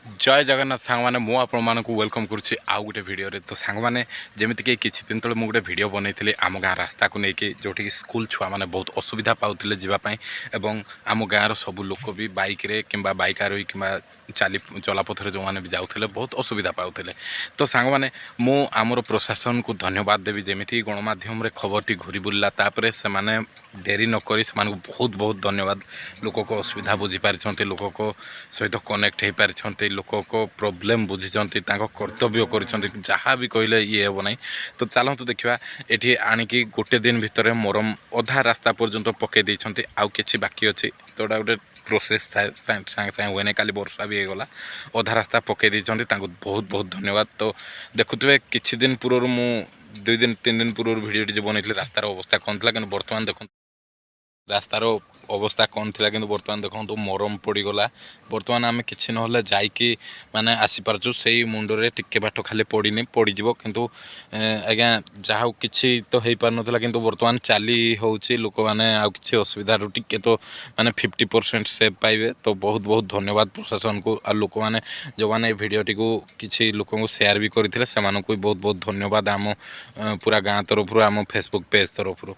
जय जगन्नाथ सांग मैंने मु आपण मानक वेलकम करुच्ची आउ गोटे भिडियो तो सांग मैंने जमीक किसी दिन तले गोटे भिडियो बनई आम गाँ रास्ता को लेकिन जोटि स्कूल छुआ मैंने बहुत असुविधा पाते जावाई एवं आम गाँव सबू लोक भी बाइक कि बाइक आरोही कि चली चलापथर जो मैंने भी जाते बहुत असुविधा पाते तो सांग मैंने आमर प्रशासन को धन्यवाद देवी जमीती गणमाध्यम खबर घूरी बुलला से मैंने डेरी नक बहुत बहुत धन्यवाद लोक को असुविधा बुझी पारि लोक को सहित कनेक्ट हो पारि लोक को प्रोब्लेम बुझी कर्तव्य कर भी कहले ये हे ना तो चलतु देखा ये आणिकी गोटे दिन भितर मोरम अधा रास्ता पर्यंत पकई देते आउ कि बाकी अच्छी तो गोटे प्रोसेस थाए सांगे सांगे हुए काली वर्षा भी होगला अधा रास्ता पकई देते बहुत बहुत धन्यवाद। तो देखुए किछि दिन पूर्व मु 2 दिन 3 दिन पूर्व भिडियो बनई रास्तार अवस्था कौन था कि बर्तमान देखो रास्तार अवस्था कौन थी कि बर्तमान देखो मरम पड़गला बर्तमान आम कि ना जाकि माने आसीपारचु से मुंडरे टिके बाट खाली पड़नी पड़ज किंतु आज्ञा जहा कि तो हो पार नाला कि बर्तमान चली होची लोक मैंने आउ असुविधा टिके तो माने 50% सेव पाइबे। तो बहुत बहुत धन्यवाद प्रशासन को आ लोक मैंने जो मैंने भिडियोटी को किसी लोक सेयार भी करते बहुत बहुत धन्यवाद आम पूरा गाँ तरफ आम फेसबुक पेज तरफ।